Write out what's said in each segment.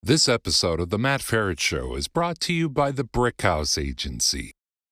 This episode of the Matt Feret Show is brought to you by the Brickhouse Agency.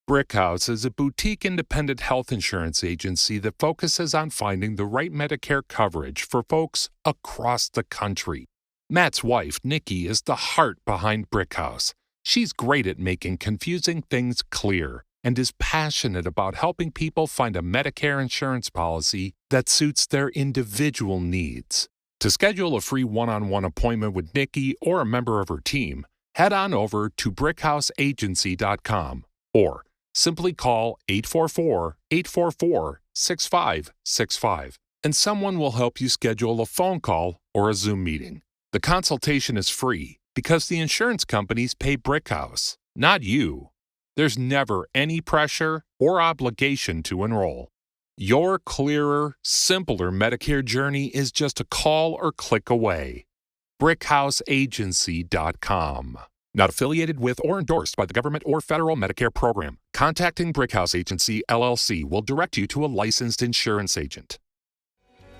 Brickhouse is a boutique independent health insurance agency that focuses on finding the right Medicare coverage for folks across the country. Matt's wife, Nikki, is the heart behind Brickhouse. She's great at making confusing things clear and is passionate about helping people find a Medicare insurance policy that suits their individual needs. To schedule a free one-on-one appointment with Nikki or a member of her team, head on over to brickhouseagency.com or simply call 844-844-6565 and someone will help you schedule a phone call or a Zoom meeting. The consultation is free because the insurance companies pay Brickhouse, not you. There's never any pressure or obligation to enroll. Your clearer, simpler Medicare journey is just a call or click away. BrickhouseAgency.com. Not affiliated with or endorsed by the government or federal Medicare program. Contacting Brickhouse Agency, LLC will direct you to a licensed insurance agent.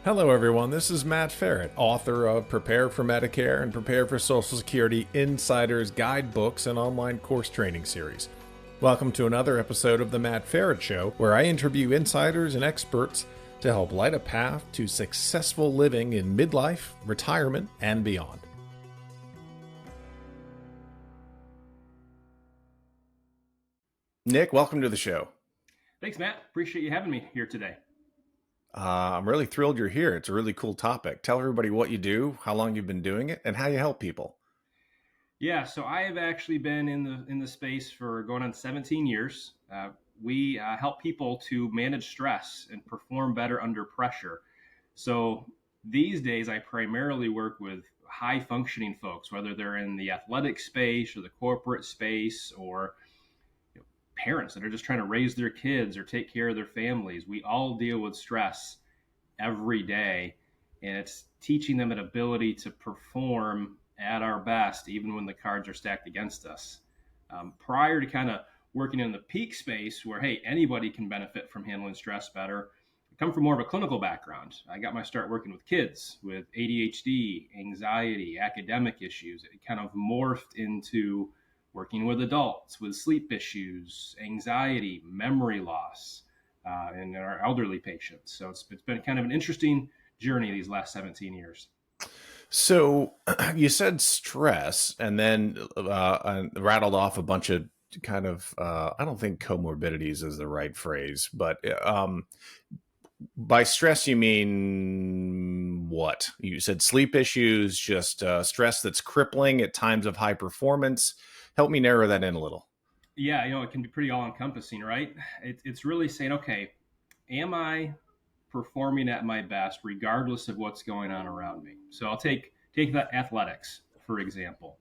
Hello everyone, this is Matt Feret, author of Prepare for Medicare and Prepare for Social Security Insiders Guidebooks and online course training series. Welcome to another episode of the Matt Feret Show, where I interview insiders and experts to help light a path to successful living in midlife, retirement, and beyond. Nick, welcome to the show. Thanks, Matt. Appreciate you having me here today. I'm really thrilled you're here. It's a really cool topic. Tell everybody what you do, how long you've been doing it, and how you help people. Yeah, so I have actually been in the space for going on 17 years. We help people to manage stress and perform better under pressure. So these days, I primarily work with high functioning folks, whether they're in the athletic space or the corporate space, or parents that are just trying to raise their kids or take care of their families. We all deal with stress every day, and it's teaching them an ability to perform at our best, even when the cards are stacked against us. Prior to kind of working in the peak space where, hey, anybody can benefit from handling stress better, I come from more of a clinical background. I got my start working with kids with ADHD, anxiety, academic issues. It kind of morphed into working with adults with sleep issues, anxiety, memory loss, and our elderly patients. So it's been kind of an interesting journey these last 17 years. So you said stress and then rattled off a bunch of kind of, I don't think comorbidities is the right phrase, but by stress, you mean what? You said sleep issues, just stress that's crippling at times of high performance. Help me narrow that in a little. Yeah, it can be pretty all-encompassing, right? It's really saying, okay, am I performing at my best regardless of what's going on around me? So I'll take the athletics, for example.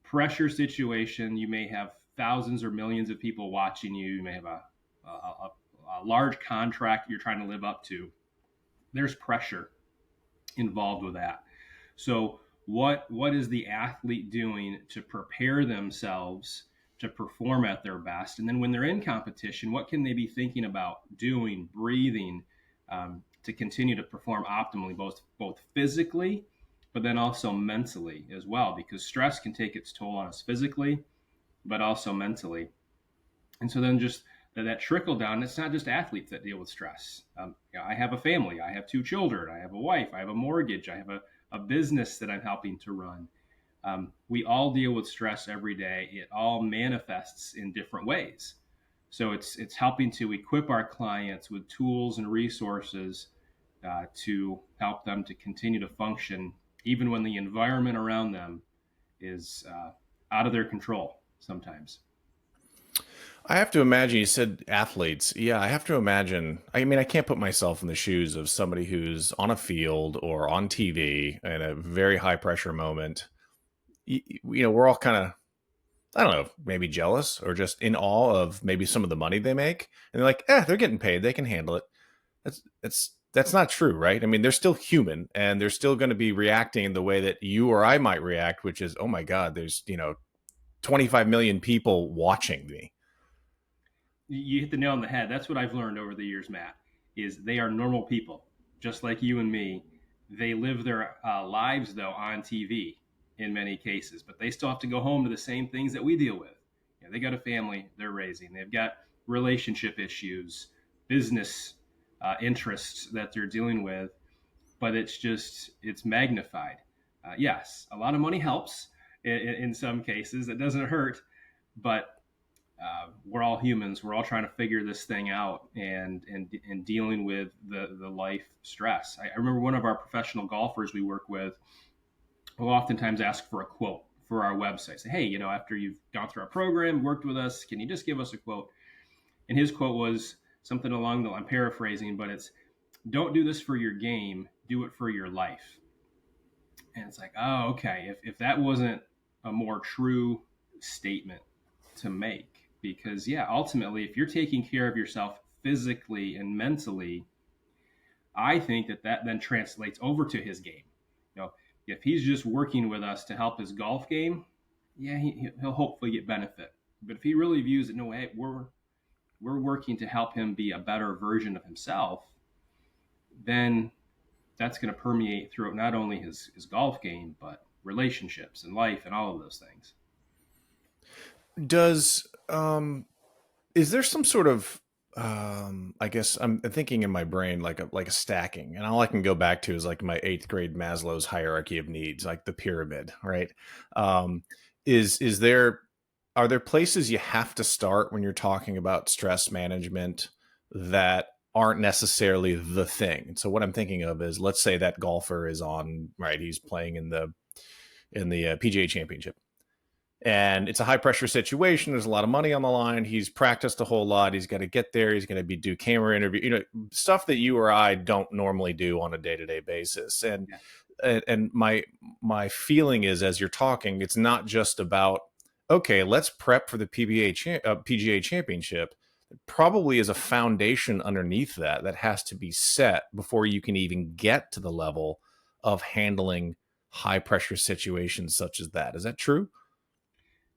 Pressure situation, you may have thousands or millions of people watching you. You may have a large contract you're trying to live up to. There's pressure involved with that. So what is the athlete doing to prepare themselves to perform at their best? And then when they're in competition, what can they be thinking about doing, breathing, to continue to perform optimally, both physically, but then also mentally as well, because stress can take its toll on us physically, but also mentally. And so then just that trickle down, it's not just athletes that deal with stress. I have a family, I have 2 children, I have a wife, I have a mortgage, I have a business that I'm helping to run. We all deal with stress every day. It all manifests in different ways. So it's helping to equip our clients with tools and resources to help them to continue to function, even when the environment around them is out of their control sometimes. I have to imagine, you said athletes. Yeah, I have to imagine. I mean, I can't put myself in the shoes of somebody who's on a field or on TV in a very high pressure moment. We're all kind of, I don't know, maybe jealous or just in awe of maybe some of the money they make. And they're like, they're getting paid. They can handle it. That's not true, right? I mean, they're still human and they're still going to be reacting in the way that you or I might react, which is, oh my God, there's, 25 million people watching me. You hit the nail on the head. That's what I've learned over the years, Matt, is they are normal people, just like you and me. They live their lives, though, on TV. in many cases, but they still have to go home to the same things that we deal with. You know, they got a family they're raising, they've got relationship issues, business interests that they're dealing with, but it's magnified. Yes, a lot of money helps in some cases. It doesn't hurt, but we're all humans. We're all trying to figure this thing out and dealing with the life stress. I remember one of our professional golfers we work with will oftentimes ask for a quote for our website. Say, hey, after you've gone through our program, worked with us, can you just give us a quote? And his quote was something along I'm paraphrasing, but it's, don't do this for your game, do it for your life. And it's like, oh, okay. If that wasn't a more true statement to make, because ultimately, if you're taking care of yourself physically and mentally, I think that then translates over to his game. If he's just working with us to help his golf game, he'll hopefully get benefit. But if he really views it, no, hey, we're working to help him be a better version of himself, then that's going to permeate throughout not only his golf game, but relationships and life and all of those things. Is there some sort of, I guess I'm thinking in my brain like a stacking, and all I can go back to is like my 8th grade Maslow's hierarchy of needs, like the pyramid, right? Are there places you have to start when you're talking about stress management that aren't necessarily the thing? And so what I'm thinking of is, let's say that golfer is he's playing in the PGA Championship, and it's a high pressure situation. There's a lot of money on the line. He's practiced a whole lot. He's got to get there. He's going to do camera interview, stuff that you or I don't normally do on a day-to-day basis. And my feeling is, as you're talking, it's not just about, okay, let's prep for the PGA Championship. It probably is a foundation underneath that has to be set before you can even get to the level of handling high pressure situations such as that. Is that true?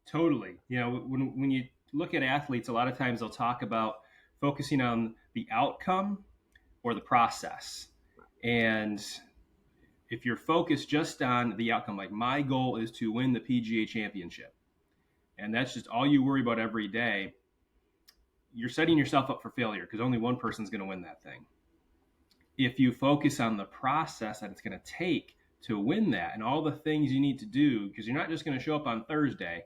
Totally. When you look at athletes, a lot of times they'll talk about focusing on the outcome or the process. And if you're focused just on the outcome, like my goal is to win the PGA Championship, and that's just all you worry about every day, you're setting yourself up for failure, because only one person's going to win that thing. If you focus on the process that it's going to take to win that and all the things you need to do, because you're not just going to show up on Thursday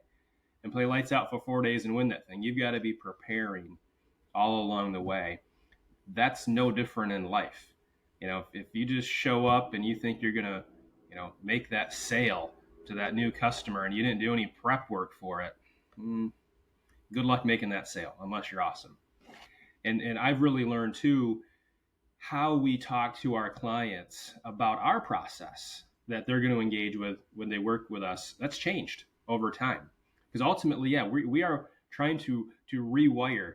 and play lights out for 4 days and win that thing. You've got to be preparing all along the way. That's no different in life. If you just show up and you think you're going to, make that sale to that new customer and you didn't do any prep work for it, good luck making that sale, unless you're awesome. And I've really learned too, how we talk to our clients about our process that they're going to engage with when they work with us. That's changed over time. Because ultimately, we are trying to rewire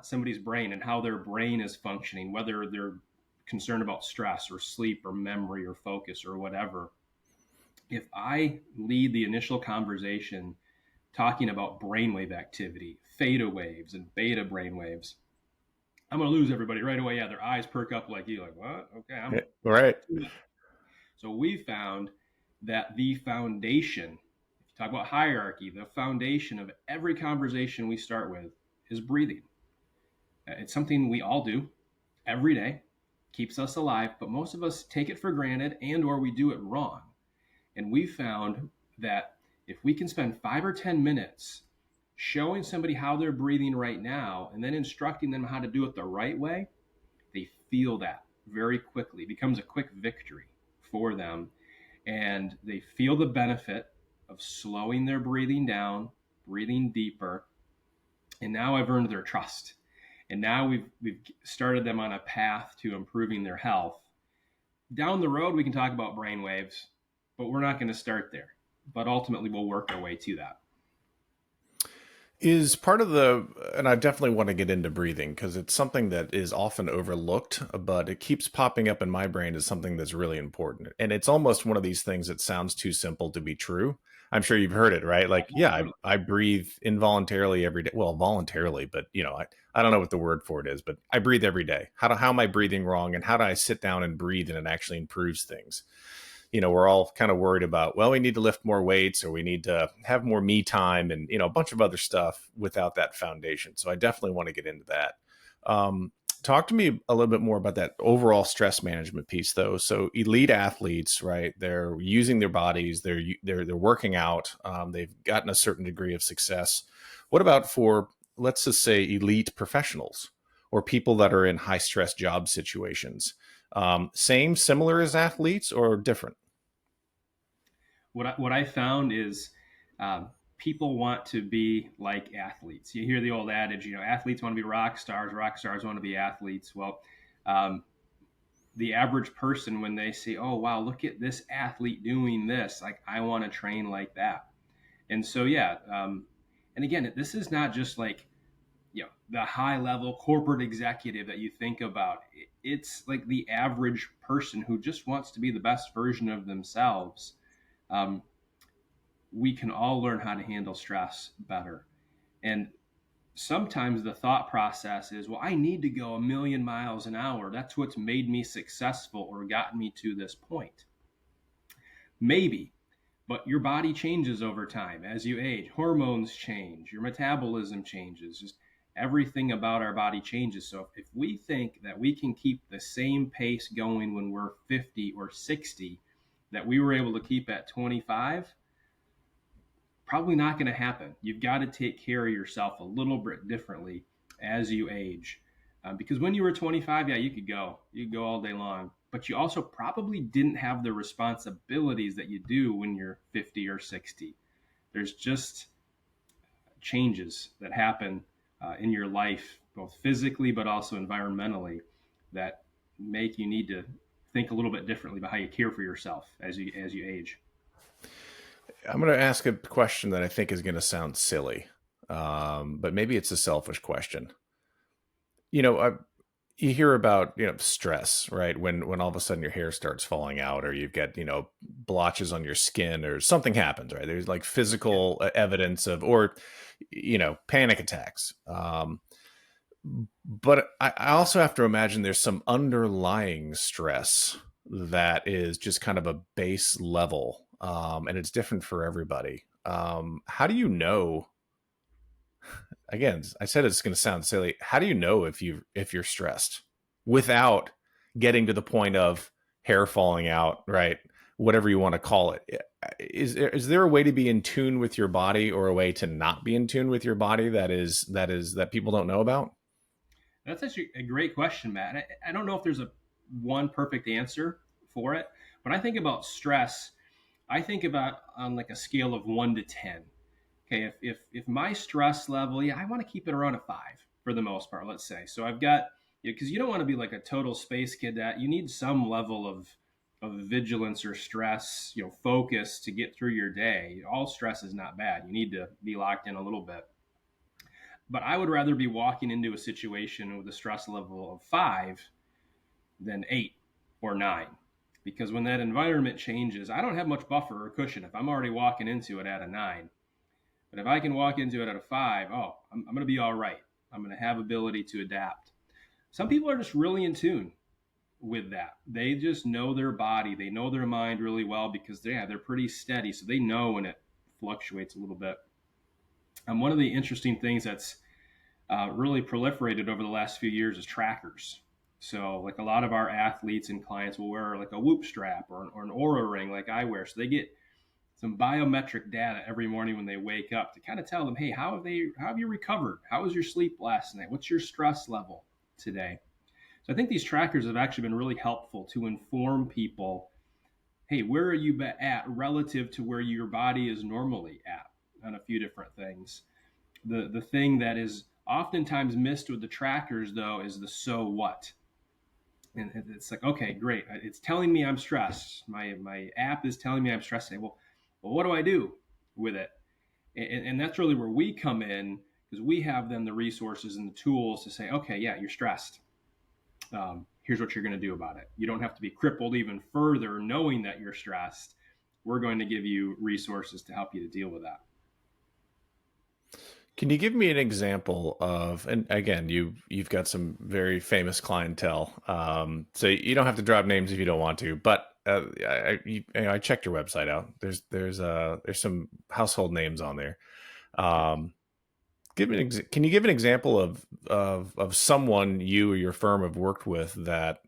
somebody's brain and how their brain is functioning, whether they're concerned about stress or sleep or memory or focus or whatever. If I lead the initial conversation talking about brainwave activity, theta waves and beta brainwaves, I'm going to lose everybody right away. Their eyes perk up like you, like, what? Okay, right. So we found that the foundation, talk about hierarchy, the foundation of every conversation we start with is breathing. It's something we all do every day, keeps us alive, but most of us take it for granted and or we do it wrong. And we found that if we can spend 5 or 10 minutes showing somebody how they're breathing right now and then instructing them how to do it the right way, they feel that very quickly. It becomes a quick victory for them, and they feel the benefit of slowing their breathing down, breathing deeper. And now I've earned their trust. And now we've started them on a path to improving their health. Down the road, we can talk about brain waves, but we're not going to start there. But ultimately, we'll work our way to that. Is part of and I definitely want to get into breathing because it's something that is often overlooked, but it keeps popping up in my brain as something that's really important. And it's almost one of these things that sounds too simple to be true. I'm sure you've heard it, right? Like, I breathe involuntarily every day. Well, voluntarily, but I don't know what the word for it is, but I breathe every day. How am I breathing wrong? And how do I sit down and breathe and it actually improves things? we're all kind of worried about, well, we need to lift more weights or we need to have more me time and, a bunch of other stuff without that foundation. So I definitely want to get into that. Talk to me a little bit more about that overall stress management piece, though. So elite athletes, right? They're using their bodies, they're working out, they've gotten a certain degree of success. What about for, let's just say, elite professionals or people that are in high stress job situations? Similar as athletes, or different? What I found is people want to be like athletes. You hear the old adage, athletes want to be rock stars want to be athletes. Well, um, the average person, when they say, oh wow, look at this athlete doing this, like I want to train like that. And so yeah, and again, this is not just like the high level corporate executive that you think about. It's like the average person who just wants to be the best version of themselves. um, we can all learn how to handle stress better. And sometimes the thought process is, well, I need to go a million miles an hour. That's what's made me successful or gotten me to this point. Maybe, but your body changes over time as you age. Hormones change, your metabolism changes, just everything about our body changes. So if we think that we can keep the same pace going when we're 50 or 60 that we were able to keep at 25, probably not going to happen. You've got to take care of yourself a little bit differently as you age. Because when you were 25, yeah, you could go all day long, but you also probably didn't have the responsibilities that you do when you're 50 or 60. There's just changes that happen in your life, both physically but also environmentally, that make you need to think a little bit differently about how you care for yourself as you age. I'm going to ask a question that I think is going to sound silly, but maybe it's a selfish question. You know, I, you hear about stress, right? When all of a sudden your hair starts falling out, or you've got blotches on your skin, or something happens, right? There's like Yeah. physical evidence of, or panic attacks. But I also have to imagine there's some underlying stress that is just kind of a base level, and it's different for everybody. How do you know? Again, I said it's going to sound silly. How do you know if you're stressed without getting to the point of hair falling out, right? Whatever you want to call it. Is there a way to be in tune with your body, or a way to not be in tune with your body that people don't know about? That's actually a great question, Matt. I don't know if there's a one perfect answer for it, but I think about stress. I think about on like a scale of 1 to 10. Okay, if my stress level, yeah, I want to keep it around a 5 for the most part. Let's say. So I've got, because you don't want to be like a total space cadet. You need some level of vigilance or stress, focus to get through your day. All stress is not bad. You need to be locked in a little bit. But I would rather be walking into a situation with a stress level of 5 than 8 or 9. Because when that environment changes, I don't have much buffer or cushion if I'm already walking into it at a 9. But if I can walk into it at a 5, oh, I'm going to be all right. I'm going to have ability to adapt. Some people are just really in tune with that. They just know their body. They know their mind really well because they're pretty steady. So they know when it fluctuates a little bit. And one of the interesting things that's really proliferated over the last few years is trackers. So, like a lot of our athletes and clients will wear like a Whoop strap or an Aura ring, like I wear. So they get some biometric data every morning when they wake up to kind of tell them, hey, how have you recovered? How was your sleep last night? What's your stress level today? So I think these trackers have actually been really helpful to inform people, hey, where are you at relative to where your body is normally at on a few different things. The thing that is oftentimes missed with the trackers, though, is the so what. And it's like, okay, great. It's telling me I'm stressed. My app is telling me I'm stressed. Well, what do I do with it? And that's really where we come in, because we have then the resources and the tools to say, okay, yeah, you're stressed. Here's what you're going to do about it. You don't have to be crippled even further knowing that you're stressed. We're going to give you resources to help you to deal with that. Can you give me an example of, and again, you've got some very famous clientele, so you don't have to drop names if you don't want to, but I checked your website out. There's some household names on there. Um, can you give an example of someone you or your firm have worked with that,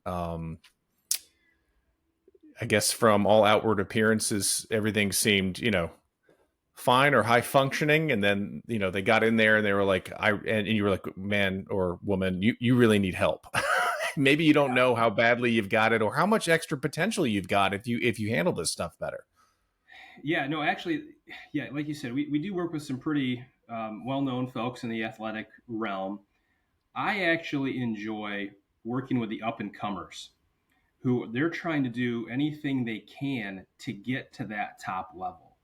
I guess from all outward appearances, everything seemed, fine or high functioning, and then they got in there and they were like, and you were like, man or woman, you really need help. Maybe you don't know how badly you've got it or how much extra potential you've got if you handle this stuff better. Yeah, no, actually, yeah, like you said, we do work with some pretty well-known folks in the athletic realm. I actually enjoy working with the up and comers who they're trying to do anything they can to get to that top level.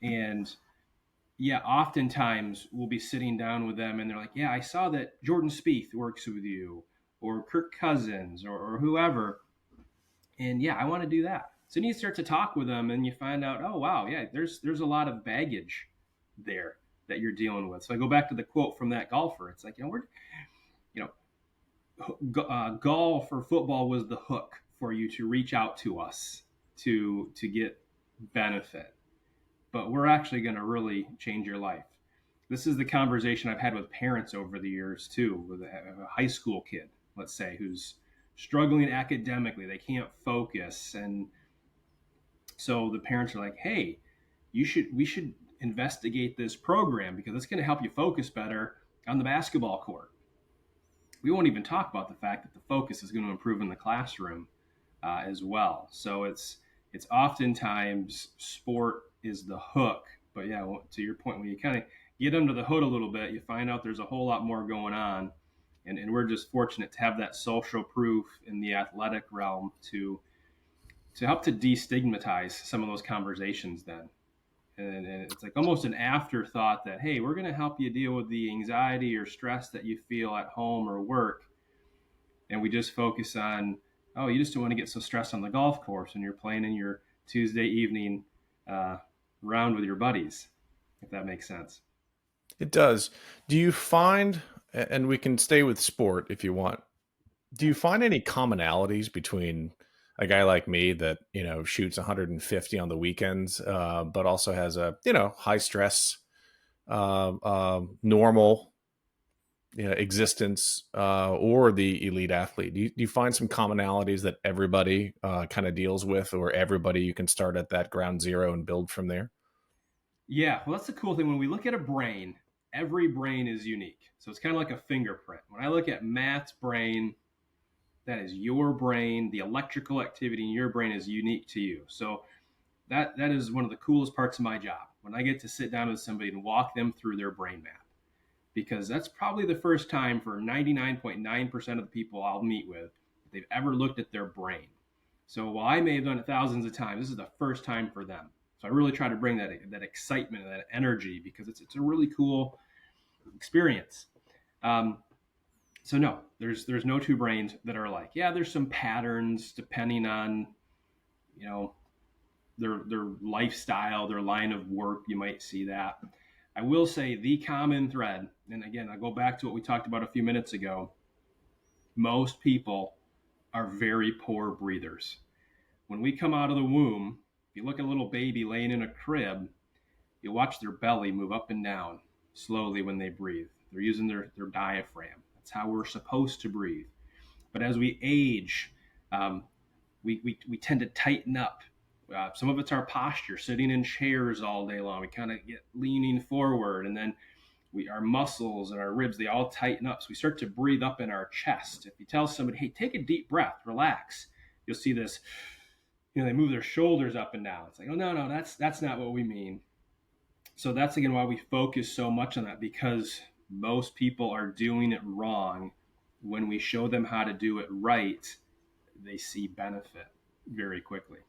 And yeah, oftentimes we'll be sitting down with them and they're like, yeah, I saw that Jordan Spieth works with you or Kirk Cousins or whoever. And yeah, I want to do that. So then you start to talk with them and you find out, oh, wow, yeah, there's a lot of baggage there that you're dealing with. So I go back to the quote from that golfer. It's like, you golf or football was the hook for you to reach out to us to get benefit, but we're actually going to really change your life. This is the conversation I've had with parents over the years too, with a high school kid, let's say, who's struggling academically. They can't focus, and so the parents are like, "Hey, we should investigate this program because it's going to help you focus better on the basketball court." We won't even talk about the fact that the focus is going to improve in the classroom as well. So it's oftentimes sport is the hook. But yeah, to your point, when you kind of get under the hood a little bit, you find out there's a whole lot more going on. And we're just fortunate to have that social proof in the athletic realm to help to destigmatize some of those conversations then. And it's like almost an afterthought that, hey, we're going to help you deal with the anxiety or stress that you feel at home or work. And we just focus on, oh, you just don't want to get so stressed on the golf course and you're playing in your Tuesday evening round with your buddies, if that makes sense. It does. Do you find, and we can stay with sport if you want, do you find any commonalities between a guy like me that, shoots 150 on the weekends, but also has a, high stress, normal, existence, or the elite athlete? Do you find some commonalities that everybody kind of deals with, or everybody you can start at that ground zero and build from there? Yeah, well, that's the cool thing. When we look at a brain, every brain is unique. So it's kind of like a fingerprint. When I look at Matt's brain, that is your brain. The electrical activity in your brain is unique to you. So that is one of the coolest parts of my job, when I get to sit down with somebody and walk them through their brain map, because that's probably the first time for 99.9% of the people I'll meet with that they've ever looked at their brain. So while I may have done it thousands of times, this is the first time for them. So I really try to bring that excitement and that energy, because it's a really cool experience. So no, there's no two brains that are alike. Yeah, there's some patterns depending on, their lifestyle, their line of work. You might see that. I will say the common thread, and again, I go back to what we talked about a few minutes ago. Most people are very poor breathers. When we come out of the womb, if you look at a little baby laying in a crib, you watch their belly move up and down slowly when they breathe. They're using their diaphragm. That's how we're supposed to breathe. But as we age, we tend to tighten up. Some of it's our posture, sitting in chairs all day long. We kind of get leaning forward, and then our muscles and our ribs, they all tighten up. So we start to breathe up in our chest. If you tell somebody, hey, take a deep breath, relax, you'll see this, they move their shoulders up and down. It's like, oh, no, that's not what we mean. So that's, again, why we focus so much on that, because most people are doing it wrong. When we show them how to do it right, they see benefit very quickly.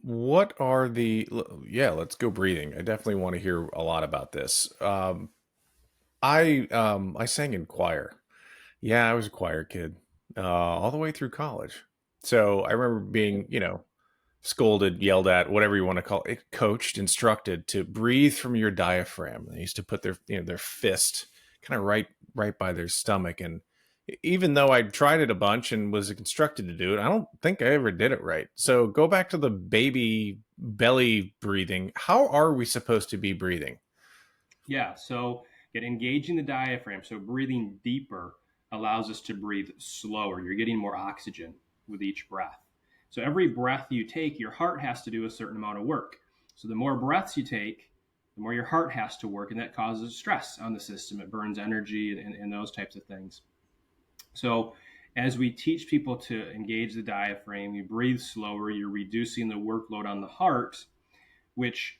What are let's go breathing. I definitely want to hear a lot about this. I sang in choir. Yeah, I was a choir kid, all the way through college. So I remember being, scolded, yelled at, whatever you want to call it, coached, instructed to breathe from your diaphragm. They used to put their fist kind of right by their stomach, and Even though I tried it a bunch and was instructed to do it, I don't think I ever did it right. So go back to the baby belly breathing. How are we supposed to be breathing? Yeah, so get engaging the diaphragm. So breathing deeper allows us to breathe slower. You're getting more oxygen with each breath. So every breath you take, your heart has to do a certain amount of work. So the more breaths you take, the more your heart has to work, and that causes stress on the system. It burns energy and those types of things. So as we teach people to engage the diaphragm, you breathe slower, you're reducing the workload on the heart, which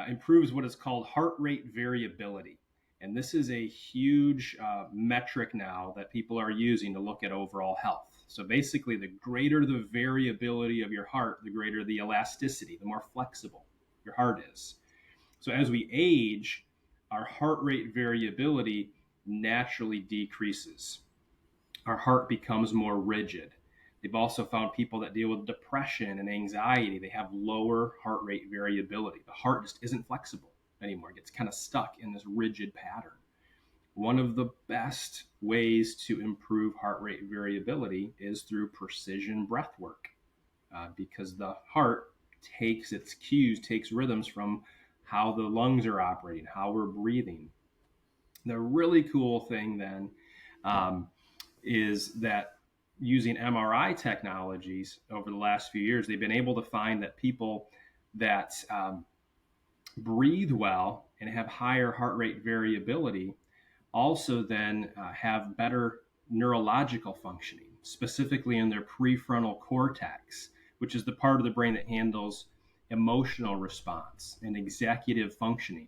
improves what is called heart rate variability. And this is a huge metric now that people are using to look at overall health. So basically, the greater the variability of your heart, the greater the elasticity, the more flexible your heart is. So as we age, our heart rate variability naturally decreases. Our heart becomes more rigid. They've also found people that deal with depression and anxiety, they have lower heart rate variability. The heart just isn't flexible anymore. It gets kind of stuck in this rigid pattern. One of the best ways to improve heart rate variability is through precision breath work, because the heart takes its cues, takes rhythms from how the lungs are operating, how we're breathing. The really cool thing then um, is that using MRI technologies over the last few years, they've been able to find that people that breathe well and have higher heart rate variability also then have better neurological functioning, specifically in their prefrontal cortex, which is the part of the brain that handles emotional response and executive functioning.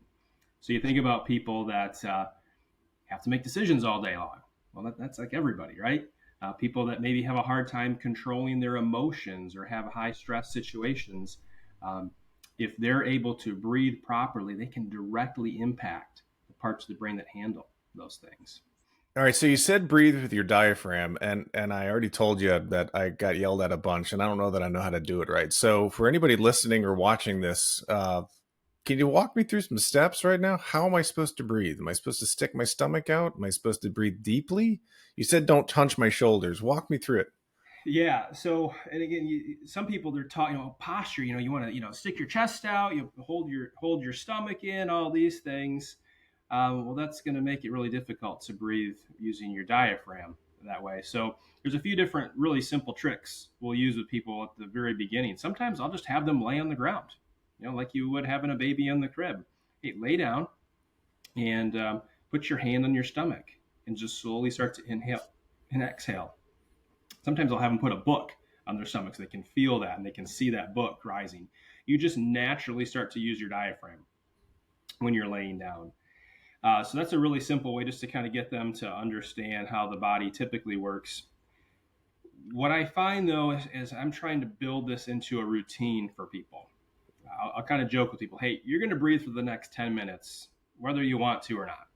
So you think about people that have to make decisions all day long. Well, that's like everybody, right? People that maybe have a hard time controlling their emotions or have high stress situations, um, if they're able to breathe properly, they can directly impact the parts of the brain that handle those things. All right, so you said breathe with your diaphragm, and I already told you that I got yelled at a bunch, and I don't know that I know how to do it right. So for anybody listening or watching this, can you walk me through some steps right now? How am I supposed to breathe? Am I supposed to stick my stomach out? Am I supposed to breathe deeply? You said don't hunch my shoulders. Walk me through it. Yeah. So, and again, some people they're taught, posture. You want to, stick your chest out, you hold your stomach in, all these things. Well, that's going to make it really difficult to breathe using your diaphragm that way. So, there's a few different really simple tricks we'll use with people at the very beginning. Sometimes I'll just have them lay on the ground, like you would having a baby in the crib. Hey, lay down and put your hand on your stomach and just slowly start to inhale and exhale. Sometimes I'll have them put a book on their stomach so they can feel that and they can see that book rising. You just naturally start to use your diaphragm when you're laying down. So that's a really simple way just to kind of get them to understand how the body typically works. What I find though is I'm trying to build this into a routine for people. I'll kind of joke with people, hey, you're going to breathe for the next 10 minutes, whether you want to or not.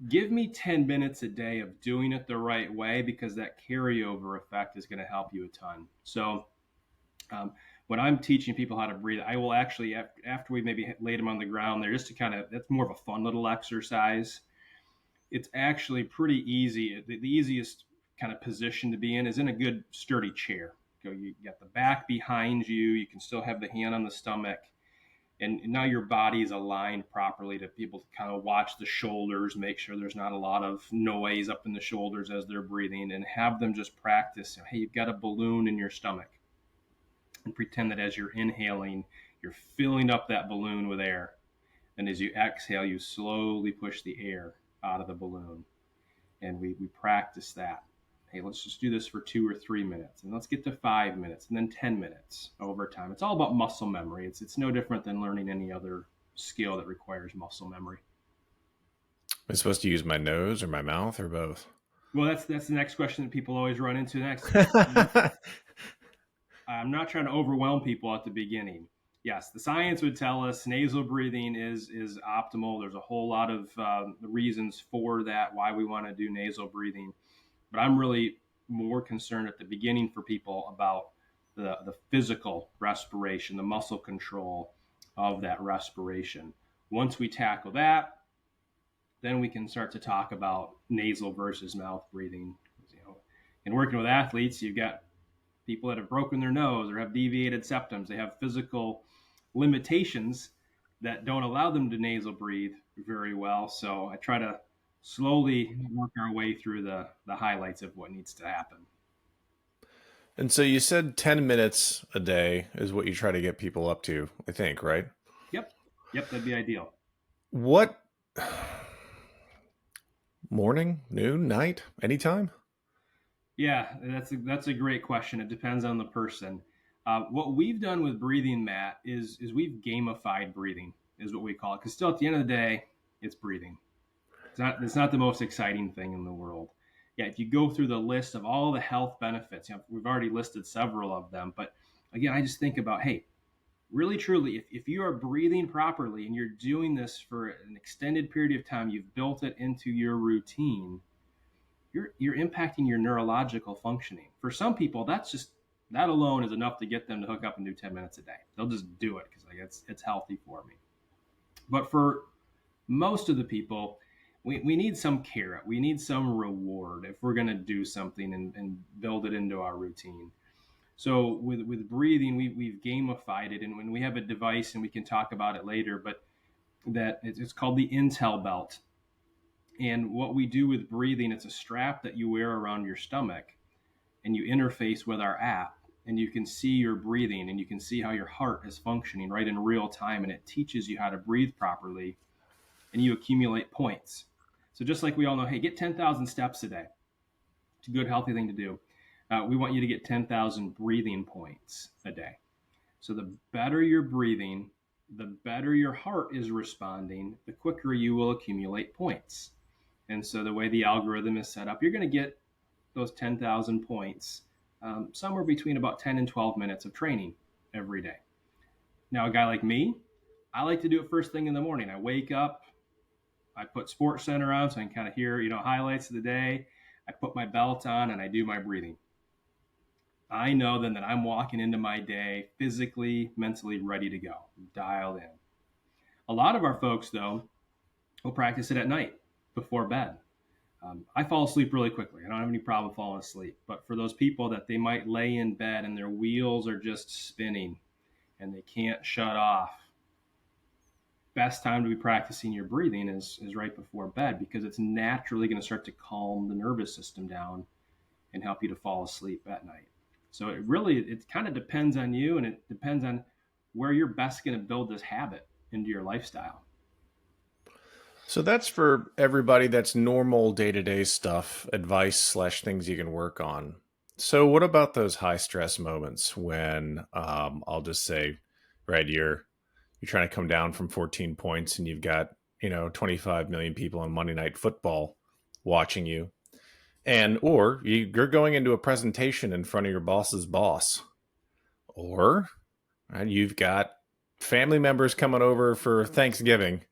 Give me 10 minutes a day of doing it the right way, because that carryover effect is going to help you a ton. So um, when I'm teaching people how to breathe, I will actually, after we maybe laid them on the ground there, just to kind of, that's more of a fun little exercise. It's actually pretty easy. The easiest kind of position to be in is in a good sturdy chair. You got the back behind you. You can still have the hand on the stomach, and now your body is aligned properly to people to kind of watch the shoulders, make sure there's not a lot of noise up in the shoulders as they're breathing, and have them just practice. Hey, you've got a balloon in your stomach, and pretend that as you're inhaling, you're filling up that balloon with air. And as you exhale, you slowly push the air out of the balloon. And we practice that. Hey, let's just do this for 2 or 3 minutes, and let's get to 5 minutes, and then 10 minutes over time. It's all about muscle memory. It's no different than learning any other skill that requires muscle memory. Am I supposed to use my nose or my mouth or both? Well, that's the next question that people always run into next. I'm not trying to overwhelm people at the beginning. Yes, the science would tell us nasal breathing is optimal. There's a whole lot of reasons for that, why we want to do nasal breathing. But I'm really more concerned at the beginning for people about the physical respiration, the muscle control of that respiration. Once we tackle that, then we can start to talk about nasal versus mouth breathing. And working with athletes, you've got people that have broken their nose or have deviated septums. They have physical limitations that don't allow them to nasal breathe very well. So I try to slowly work our way through the highlights of what needs to happen. And so you said 10 minutes a day is what you try to get people up to, I think, right? Yep. Yep. That'd be ideal. What morning, noon, night, anytime? Yeah, that's a great question. It depends on the person. What we've done with breathing, Matt, is we've gamified breathing, is what we call it. Because still, at the end of the day, it's breathing. It's not the most exciting thing in the world. Yeah, if you go through the list of all the health benefits, we've already listed several of them. But again, I just think about, hey, really truly, if you are breathing properly and you're doing this for an extended period of time, you've built it into your routine, you're impacting your neurological functioning. For some people, that alone is enough to get them to hook up and do 10 minutes a day. They'll just do it because like it's healthy for me. But for most of the people, we need some carrot. We need some reward if we're going to do something and build it into our routine. So with breathing, we've gamified it, and when we have a device, and we can talk about it later, but that it's called the Intel belt. And what we do with breathing, it's a strap that you wear around your stomach, and you interface with our app, and you can see your breathing, and you can see how your heart is functioning right in real time, and it teaches you how to breathe properly, and you accumulate points. So just like we all know, hey, get 10,000 steps a day. It's a good, healthy thing to do. We want you to get 10,000 breathing points a day. So the better you're breathing, the better your heart is responding, the quicker you will accumulate points. And so the way the algorithm is set up, you're going to get those 10,000 points somewhere between about 10 and 12 minutes of training every day. Now, a guy like me, I like to do it first thing in the morning. I wake up, I put Sports Center on so I can kind of hear, highlights of the day. I put my belt on and I do my breathing. I know then that I'm walking into my day physically, mentally ready to go, dialed in. A lot of our folks, though, will practice it at night before bed. I fall asleep really quickly. I don't have any problem falling asleep. But for those people that they might lay in bed and their wheels are just spinning and they can't shut off, best time to be practicing your breathing is right before bed, because it's naturally going to start to calm the nervous system down and help you to fall asleep at night. So it kind of depends on you, and it depends on where you're best going to build this habit into your lifestyle. So that's for everybody. That's normal day-to-day stuff, advice / things you can work on. So what about those high stress moments when I'll just say, right, you're trying to come down from 14 points and you've got, 25 million people on Monday Night Football watching you, or you're going into a presentation in front of your boss's boss, or you've got family members coming over for Thanksgiving,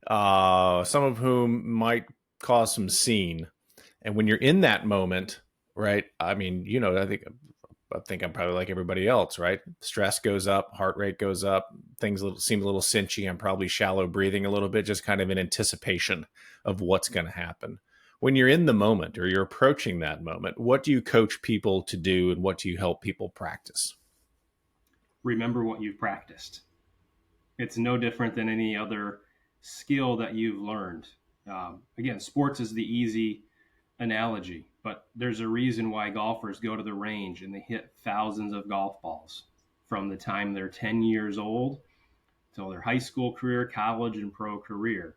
some of whom might cause some scene. And when you're in that moment, right? I mean, I think I'm probably like everybody else, right? Stress goes up, heart rate goes up, things seem a little cinchy. I'm probably shallow breathing a little bit, just kind of in anticipation of what's going to happen. When you're in the moment or you're approaching that moment, what do you coach people to do, and what do you help people practice? Remember what you've practiced. It's no different than any other skill that you've learned. Again, sports is the easy analogy, but there's a reason why golfers go to the range and they hit thousands of golf balls from the time they're 10 years old till their high school career, college, and pro career.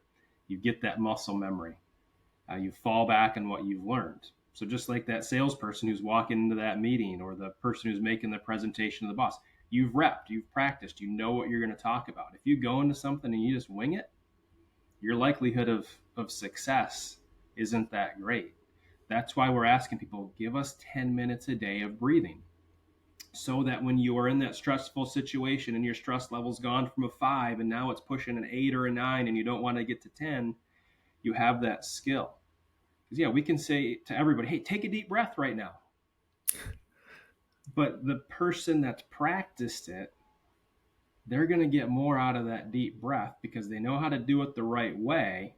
You get that muscle memory. You fall back on what you've learned. So just like that salesperson who's walking into that meeting, or the person who's making the presentation to the boss, you've repped, you've practiced, you know what you're going to talk about. If you go into something and you just wing it, your likelihood of success isn't that great. That's why we're asking people, give us 10 minutes a day of breathing, so that when you are in that stressful situation and your stress level's gone from a 5 and now it's pushing an 8 or a 9 and you don't want to get to 10, you have that skill. Because we can say to everybody, hey, take a deep breath right now. But the person that's practiced it, they're going to get more out of that deep breath because they know how to do it the right way,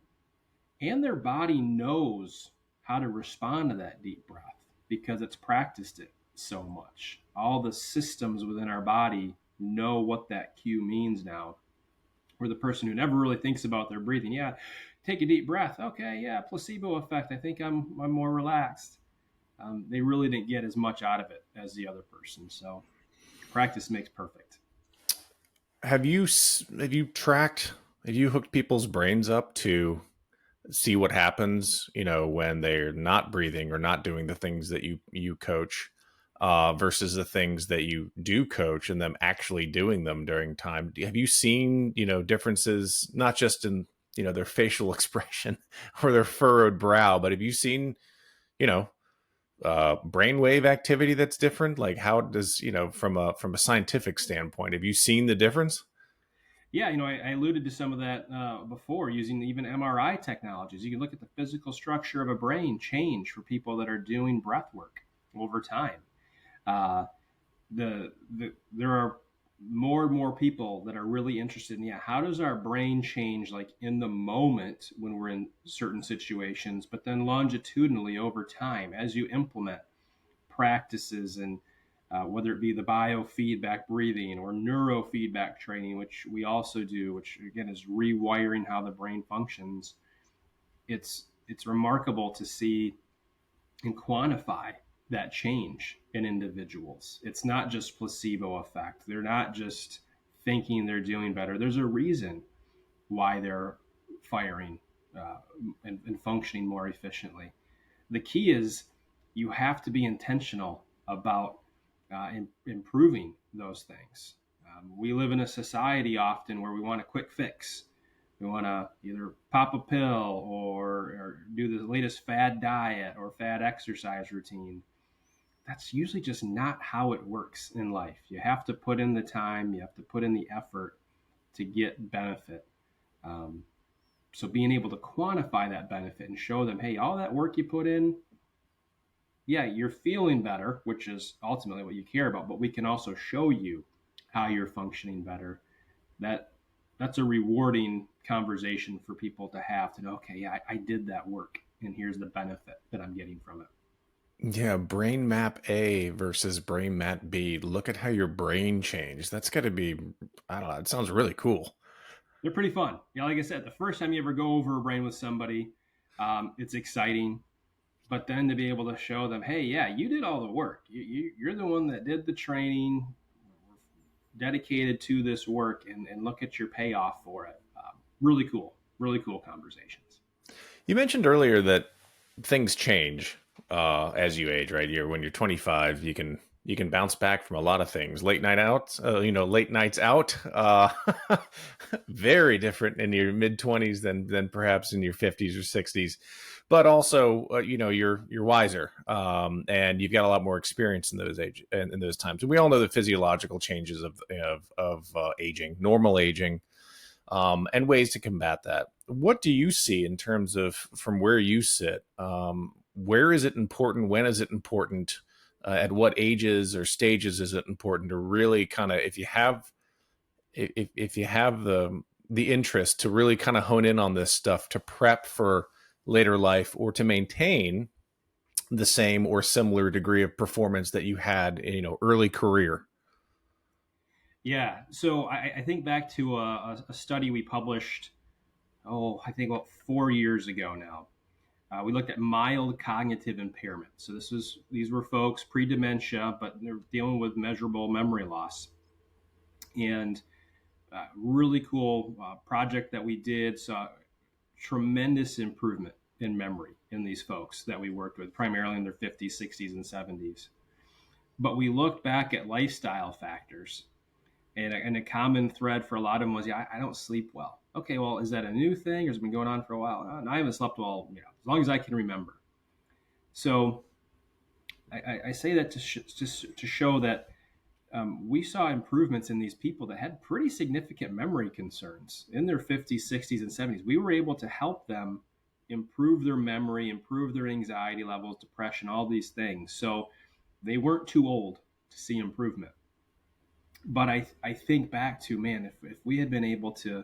and their body knows how to respond to that deep breath. because it's practiced it so much. All the systems within our body know what that cue means now. Where the person who never really thinks about their breathing, yeah, take a deep breath. Okay, yeah, placebo effect. I think I'm more relaxed. They really didn't get as much out of it as the other person. So practice makes perfect. Have you hooked people's brains up to see what happens, when they're not breathing or not doing the things that you coach, versus the things that you do coach and them actually doing them during time? Have you seen, differences, not just in, their facial expression or their furrowed brow, but have you seen, you know, brainwave activity that's different? Like, how does, from a scientific standpoint, have you seen the difference? Yeah, I alluded to some of that before using even MRI technologies. You can look at the physical structure of a brain change for people that are doing breath work over time. Uh, there are more and more people that are really interested in, yeah, how does our brain change, like in the moment when we're in certain situations, but then longitudinally over time as you implement practices, and whether it be the biofeedback breathing or neurofeedback training, which we also do, which again is rewiring how the brain functions. It's remarkable to see and quantify that change in individuals. It's not just placebo effect. They're not just thinking they're doing better. There's a reason why they're firing and functioning more efficiently. The key is you have to be intentional about improving those things. We live in a society often where we want a quick fix. We want to either pop a pill or do the latest fad diet or fad exercise routine. That's usually just not how it works in life. You have to put in the time, you have to put in the effort to get benefit. Um, so being able to quantify that benefit and show them, hey, all that work you put in, yeah, you're feeling better, which is ultimately what you care about, but we can also show you how you're functioning better. That that's a rewarding conversation for people to have, to know, okay, yeah, I did that work and here's the benefit that I'm getting from it. Yeah, brain map A versus brain map B. Look at how your brain changed. That's got to be, I don't know, it sounds really cool. They're pretty fun. Yeah, like I said, the first time you ever go over a brain with somebody, it's exciting. But then to be able to show them, hey, yeah, you did all the work. You're the one that did the training, dedicated to this work, and look at your payoff for it. Really cool conversations. You mentioned earlier that things change as you age, right? When you're 25, you can bounce back from a lot of things. Late nights out, very different in your mid 20s than perhaps in your 50s or 60s. But also, you're wiser, and you've got a lot more experience in those times. And we all know the physiological changes of aging, normal aging, and ways to combat that. What do you see in terms of, from where you sit? Where is it important? When is it important? At what ages or stages is it important to really kind of, if you have the interest to really kind of hone in on this stuff to prep for later life, or to maintain the same or similar degree of performance that you had in, early career? Yeah. So I think back to a study we published, I think about 4 years ago now. We looked at mild cognitive impairment. So these were folks pre-dementia, but they're dealing with measurable memory loss. And really cool project that we did, saw tremendous improvement in memory in these folks that we worked with, primarily in their 50s, 60s, and 70s. But we looked back at lifestyle factors, and a common thread for a lot of them was, yeah, I don't sleep well. Okay, well, is that a new thing, or has it been going on for a while? And I haven't slept well, as long as I can remember. So I say that to show that we saw improvements in these people that had pretty significant memory concerns in their 50s, 60s, and 70s. We were able to help them improve their memory, improve their anxiety levels, depression, all these things. So they weren't too old to see improvement. But I think back to, man, if we had been able to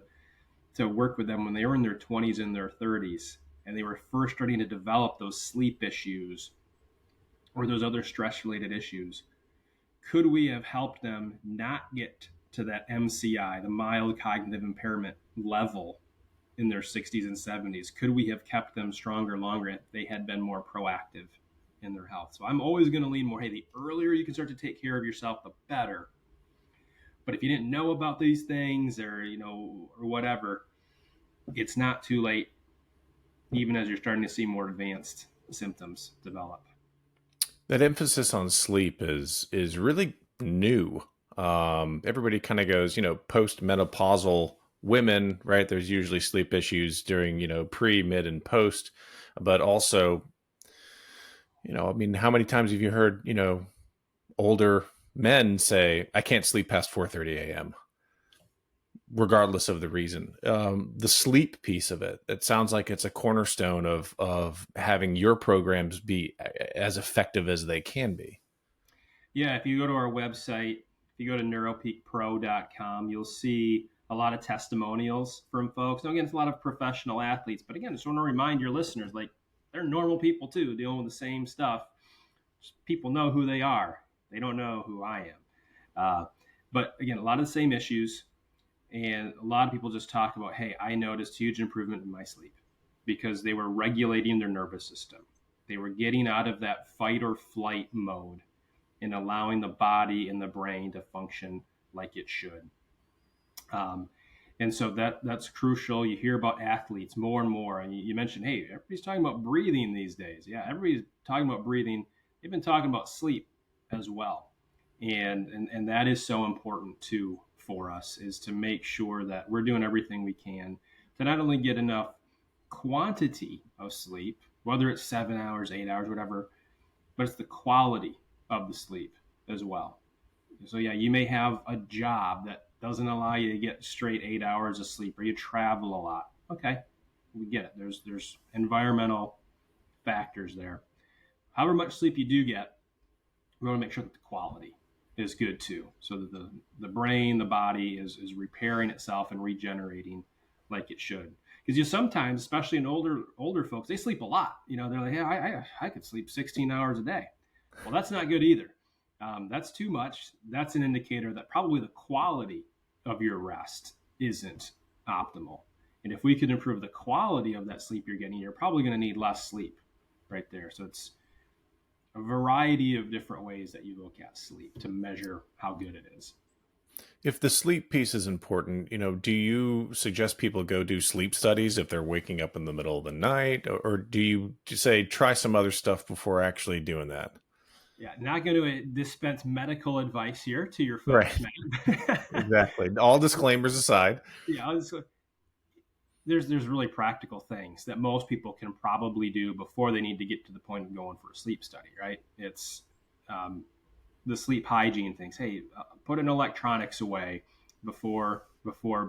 work with them when they were in their 20s and their 30s, and they were first starting to develop those sleep issues, or those other stress related issues, could we have helped them not get to that MCI, the mild cognitive impairment level in their 60s and 70s? Could we have kept them stronger longer if they had been more proactive in their health? So I'm always going to lean more, hey, the earlier you can start to take care of yourself, the better. But if you didn't know about these things or, or whatever, it's not too late, even as you're starting to see more advanced symptoms develop. That emphasis on sleep is really new. Everybody kind of goes, post-menopausal women, right? There's usually sleep issues during, pre, mid, and post. But also, how many times have you heard, older men say, I can't sleep past 4:30 a.m., regardless of the reason. The sleep piece of it, it sounds like it's a cornerstone of having your programs be as effective as they can be. Yeah, if you go to our website, if you go to neuropeakpro.com, you'll see a lot of testimonials from folks. Now, again, it's a lot of professional athletes, but again, I just want to remind your listeners, like, they're normal people too, dealing with the same stuff. Just people know who they are. They don't know who I am. But again, a lot of the same issues. And a lot of people just talk about, hey, I noticed huge improvement in my sleep because they were regulating their nervous system. They were getting out of that fight or flight mode and allowing the body and the brain to function like it should. And so that's crucial. You hear about athletes more and more, and you mentioned, hey, everybody's talking about breathing these days. Yeah, everybody's talking about breathing. They've been talking about sleep as well. And that is so important too for us, is to make sure that we're doing everything we can to not only get enough quantity of sleep, whether it's 7 hours, 8 hours, whatever, but it's the quality of the sleep as well. So yeah, you may have a job that doesn't allow you to get straight 8 hours of sleep, or you travel a lot. Okay, we get it. There's environmental factors there. However much sleep you do get, we want to make sure that the quality is good too, so that the brain, the body is repairing itself and regenerating like it should. Because you sometimes, especially in older folks, they sleep a lot. They're like, yeah, I could sleep 16 hours a day. Well, that's not good either. That's too much. That's an indicator that probably the quality of your rest isn't optimal. And if we could improve the quality of that sleep you're getting, you're probably going to need less sleep right there. So it's a variety of different ways that you look at sleep to measure how good it is. If the sleep piece is important, do you suggest people go do sleep studies if they're waking up in the middle of the night, or do you say try some other stuff before actually doing that? Yeah, not going to dispense medical advice here to your folks, right? Exactly. All disclaimers aside. Yeah, there's really practical things that most people can probably do before they need to get to the point of going for a sleep study, right? It's the sleep hygiene things. Hey, put an electronics away before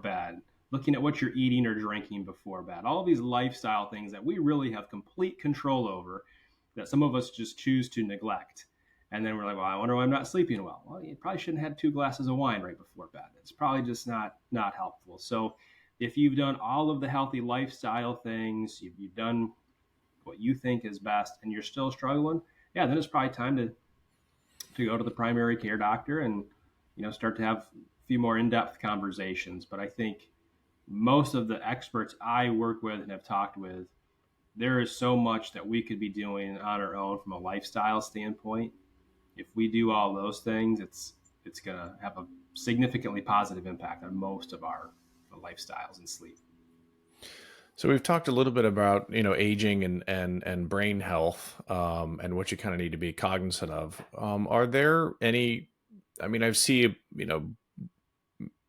bed. Looking at what you're eating or drinking before bed. All of these lifestyle things that we really have complete control over, that some of us just choose to neglect. And then we're like, well, I wonder why I'm not sleeping well. Well, you probably shouldn't have 2 glasses of wine right before bed. It's probably just not helpful. So if you've done all of the healthy lifestyle things, you've done what you think is best, and you're still struggling, yeah, then it's probably time to go to the primary care doctor and start to have a few more in-depth conversations. But I think most of the experts I work with and have talked with, there is so much that we could be doing on our own from a lifestyle standpoint. If we do all those things, it's going to have a significantly positive impact on most of our lifestyles and sleep. So we've talked a little bit about, aging and brain health, and what you kind of need to be cognizant of. Are there any, I've seen,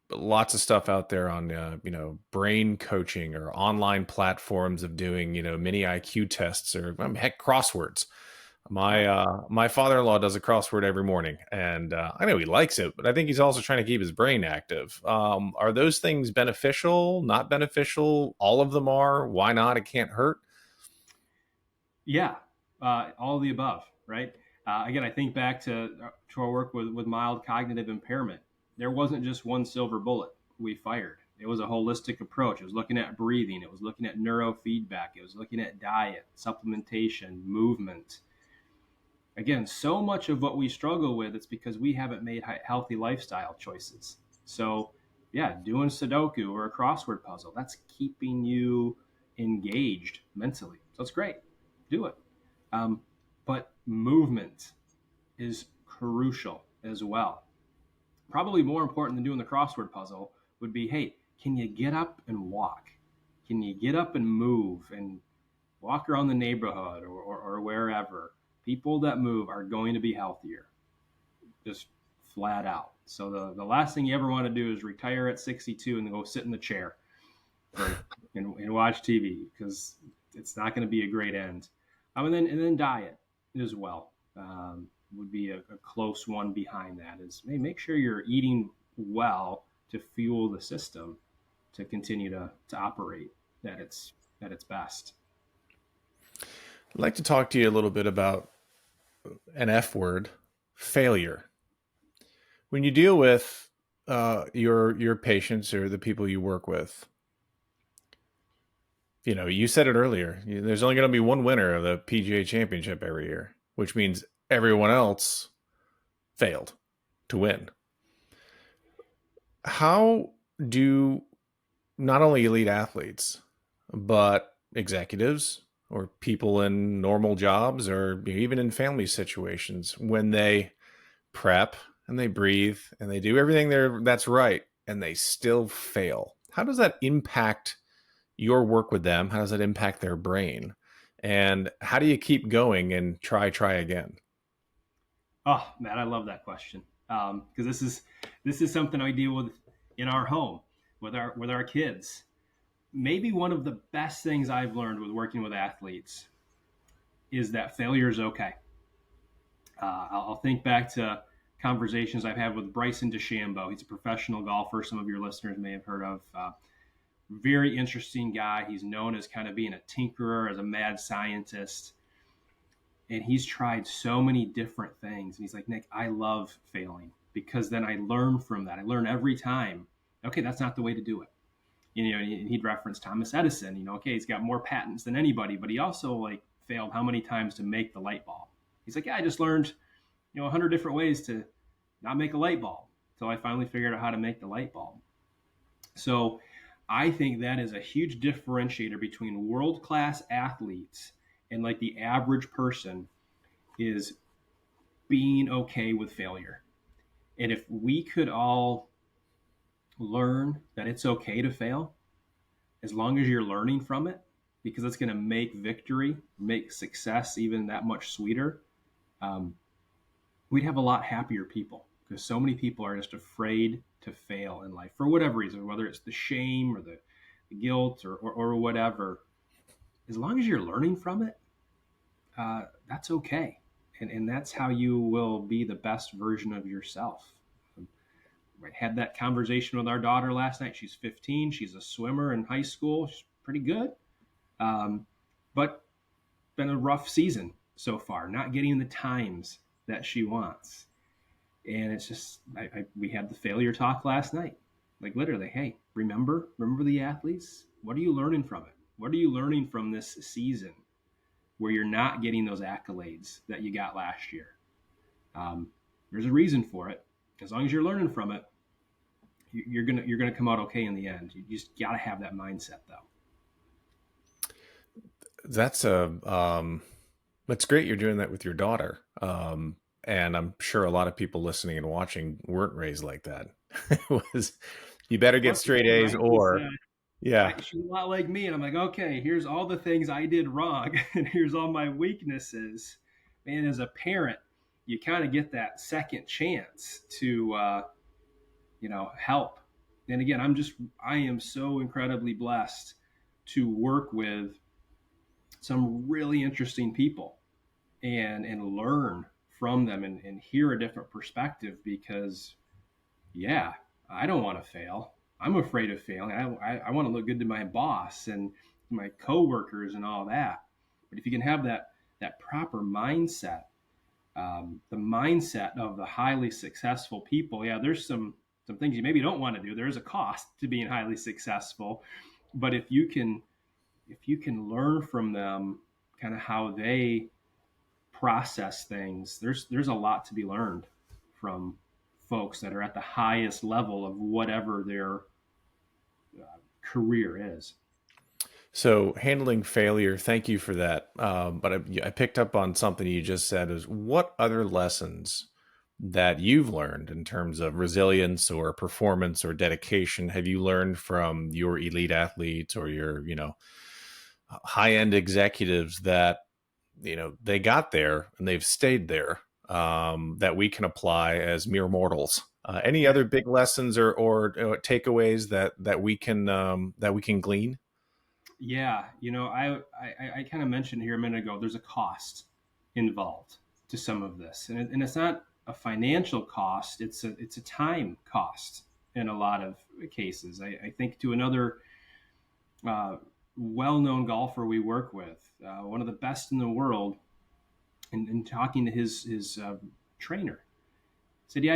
lots of stuff out there on, brain coaching or online platforms of doing, mini IQ tests or heck, crosswords. My father-in-law does a crossword every morning, and I know he likes it, but I think he's also trying to keep his brain active. Are those things beneficial, not beneficial? All of them are. Why not? It can't hurt. Yeah, all of the above, right? Again, I think back to our work with mild cognitive impairment. There wasn't just one silver bullet we fired. It was a holistic approach. It was looking at breathing. It was looking at neurofeedback. It was looking at diet, supplementation, movement. Again, so much of what we struggle with, it's because we haven't made healthy lifestyle choices. So, yeah, doing Sudoku or a crossword puzzle, that's keeping you engaged mentally. So it's great. Do it. Um, but movement is crucial as well. Probably more important than doing the crossword puzzle would be, hey, can you get up and walk? Can you get up and move and walk around the neighborhood or wherever? People that move are going to be healthier, just flat out. So the last thing you ever want to do is retire at 62 and go sit in the chair and watch TV, because it's not going to be a great end. And then diet as well would be a close one behind that. Is, hey, make sure you're eating well to fuel the system to continue to operate at its best. I'd like to talk to you a little bit about an F word, failure. When you deal with your patients or the people you work with, you said it earlier. There's only going to be one winner of the PGA Championship every year, which means everyone else failed to win. How do not only elite athletes, but executives or people in normal jobs or even in family situations, when they prep and they breathe and they do everything that's right and they still fail, how does that impact your work with them? How does that impact their brain? And how do you keep going and try again? Oh, Matt, I love that question, because this is something I deal with in our home with our kids. Maybe one of the best things I've learned with working with athletes is that failure is okay. I'll think back to conversations I've had with Bryson DeChambeau. He's a professional golfer. Some of your listeners may have heard of. Very interesting guy. He's known as kind of being a tinkerer, as a mad scientist. And he's tried so many different things. And he's like, Nick, I love failing, because then I learn from that. I learn every time. Okay, that's not the way to do it. And he'd reference Thomas Edison. Okay, he's got more patents than anybody, but he also like failed how many times to make the light bulb. He's like, yeah, I just learned 100 different ways to not make a light bulb until I finally figured out how to make the light bulb. So I think that is a huge differentiator between world-class athletes and like the average person, is being okay with failure. And if we could all learn that it's okay to fail, as long as you're learning from it, because it's going to make victory, make success even that much sweeter, um, we'd have a lot happier people, because so many people are just afraid to fail in life for whatever reason, whether it's the shame or the guilt or whatever. As long as you're learning from it, that's okay. And that's how you will be the best version of yourself. I had that conversation with our daughter last night. She's 15. She's a swimmer in high school. She's pretty good. But been a rough season so far, not getting the times that she wants. And it's just, we had the failure talk last night. Like literally, hey, remember the athletes? What are you learning from it? What are you learning from this season where you're not getting those accolades that you got last year? There's a reason for it. As long as you're learning from it, you're gonna come out okay in the end. You just gotta have that mindset, though. That's great you're doing that with your daughter. And I'm sure a lot of people listening and watching weren't raised like that. It was, you better get straight A's, Right? or yeah. She's a lot like me, and I'm like, okay, here's all the things I did wrong, and here's all my weaknesses. Man, as a parent, you kind of get that second chance to help. And again, I am so incredibly blessed to work with some really interesting people and learn from them and hear a different perspective, because yeah, I don't want to fail. I'm afraid of failing. I want to look good to my boss and my coworkers and all that. But if you can have that proper mindset, the mindset of the highly successful people, yeah, there's some things you maybe don't want to do. There is a cost to being highly successful, but if you can learn from them, kind of how they process things. There's a lot to be learned from folks that are at the highest level of whatever their career is. So handling failure, thank you for that. But I picked up on something you just said is what other lessons that you've learned in terms of resilience or performance or dedication have you learned from your elite athletes or your, high end executives that, they got there and they've stayed there, that we can apply as mere mortals? Any Yeah. other big lessons or takeaways that we can glean? Yeah, I kind of mentioned here a minute ago, there's a cost involved to some of this. And it's not a financial cost, it's a time cost in a lot of cases. I think to another uh, well-known golfer we work with, one of the best in the world, and talking to his trainer, said, yeah,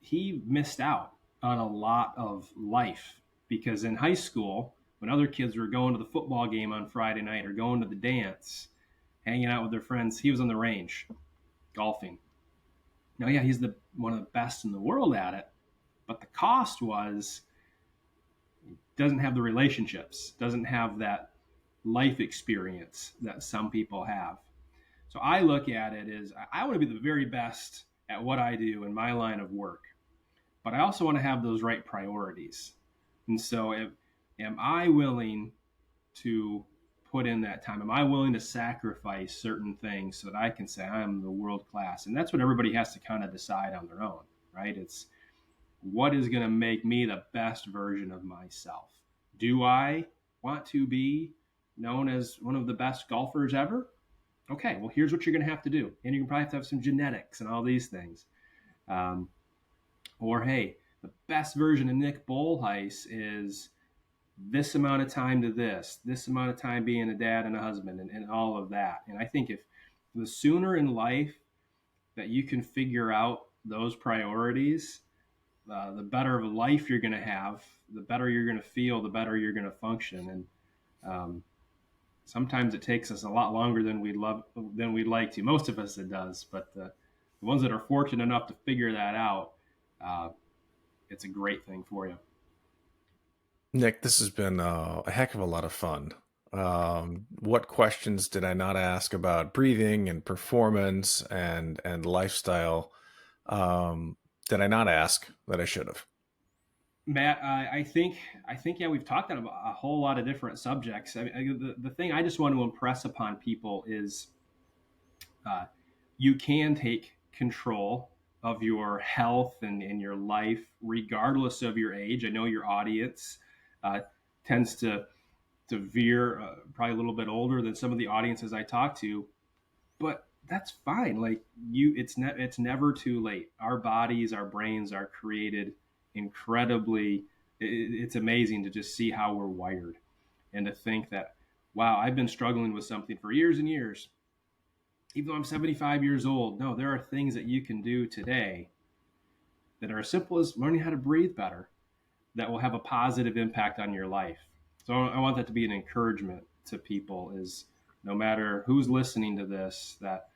he missed out on a lot of life because in high school, when other kids were going to the football game on Friday night or going to the dance, hanging out with their friends, he was on the range golfing. Now, yeah, he's one of the best in the world at it, but the cost was doesn't have the relationships, doesn't have that life experience that some people have. So I look at it as I want to be the very best at what I do in my line of work, but I also want to have those right priorities. And so, am I willing to put in that time? Am I willing to sacrifice certain things so that I can say I'm the world class? And that's what everybody has to kind of decide on their own, right? It's what is going to make me the best version of myself? Do I want to be known as one of the best golfers ever? Okay, well, here's what you're going to have to do. And you're going to probably have to have some genetics and all these things. Um, or, hey, the best version of Nick Bolhuis is this amount of time to this amount of time being a dad and a husband and all of that. And I think if the sooner in life that you can figure out those priorities, the better of a life you're going to have, the better you're going to feel, the better you're going to function. And sometimes it takes us a lot longer than we'd like to. Most of us it does, but the ones that are fortunate enough to figure that out, it's a great thing for you. Nick, this has been a heck of a lot of fun. What questions did I not ask about breathing and performance and lifestyle? Did I not ask that I should have? Matt, I think yeah, we've talked about a whole lot of different subjects. The thing I just want to impress upon people is you can take control of your health and your life regardless of your age. I know your audience uh, tends to veer probably a little bit older than some of the audiences I talk to, but that's fine. Like it's never too late. Our bodies, our brains are created incredibly. It's amazing to just see how we're wired, and to think that, wow, I've been struggling with something for years and years, even though I'm 75 years old. No, there are things that you can do today that are as simple as learning how to breathe better that will have a positive impact on your life. So I want that to be an encouragement to people, is no matter who's listening to this, that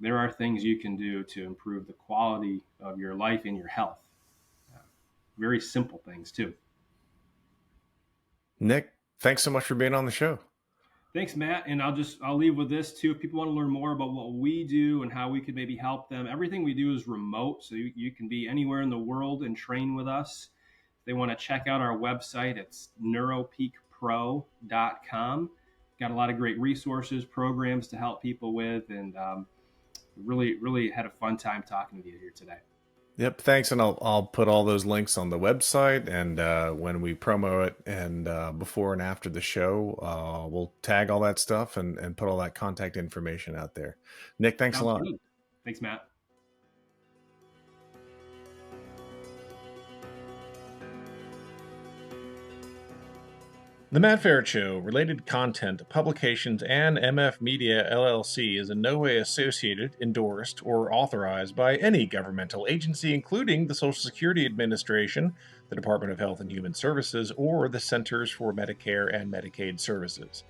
there are things you can do to improve the quality of your life and your health. Very simple things too. Nick, thanks so much for being on the show. Thanks, Matt. And I'll leave with this too. If people want to learn more about what we do and how we could maybe help them, everything we do is remote. So you can be anywhere in the world and train with us. If they want to check out our website, it's neuropeakpro.com. Got a lot of great resources, programs to help people with, and really, really had a fun time talking with you here today. Yep, thanks, and I'll put all those links on the website, and when we promo it, and before and after the show, we'll tag all that stuff and put all that contact information out there. Nick, thanks a lot. Good. Thanks, Matt. The Matt Feret Show, related content, publications, and MF Media LLC is in no way associated, endorsed, or authorized by any governmental agency, including the Social Security Administration, the Department of Health and Human Services, or the Centers for Medicare and Medicaid Services.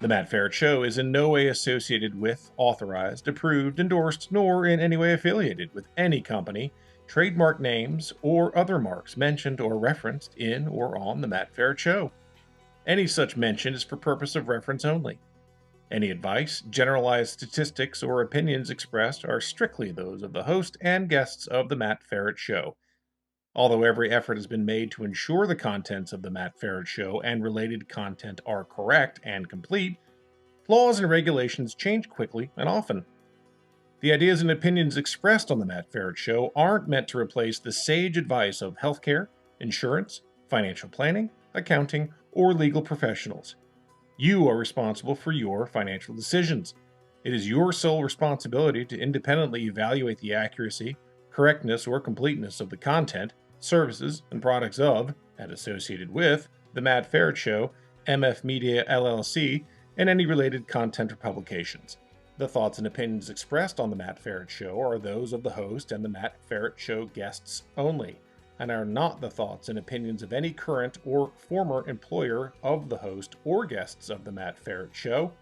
The Matt Feret Show is in no way associated with, authorized, approved, endorsed, nor in any way affiliated with any company, trademark names, or other marks mentioned or referenced in or on The Matt Feret Show. Any such mention is for purpose of reference only. Any advice, generalized statistics, or opinions expressed are strictly those of the host and guests of The Matt Feret Show. Although every effort has been made to ensure the contents of The Matt Feret Show and related content are correct and complete, laws and regulations change quickly and often. The ideas and opinions expressed on The Matt Feret Show aren't meant to replace the sage advice of healthcare, insurance, financial planning, accounting, or legal professionals. You are responsible for your financial decisions. It is your sole responsibility to independently evaluate the accuracy, correctness, or completeness of the content, services, and products of, and associated with, The Matt Feret Show, MF Media LLC, and any related content or publications. The thoughts and opinions expressed on The Matt Feret Show are those of the host and The Matt Feret Show guests only, and are not the thoughts and opinions of any current or former employer of the host or guests of The Matt Feret Show,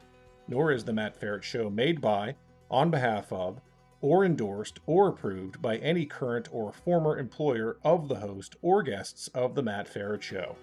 nor is The Matt Feret Show made by, on behalf of, or endorsed or approved by any current or former employer of the host or guests of The Matt Feret Show.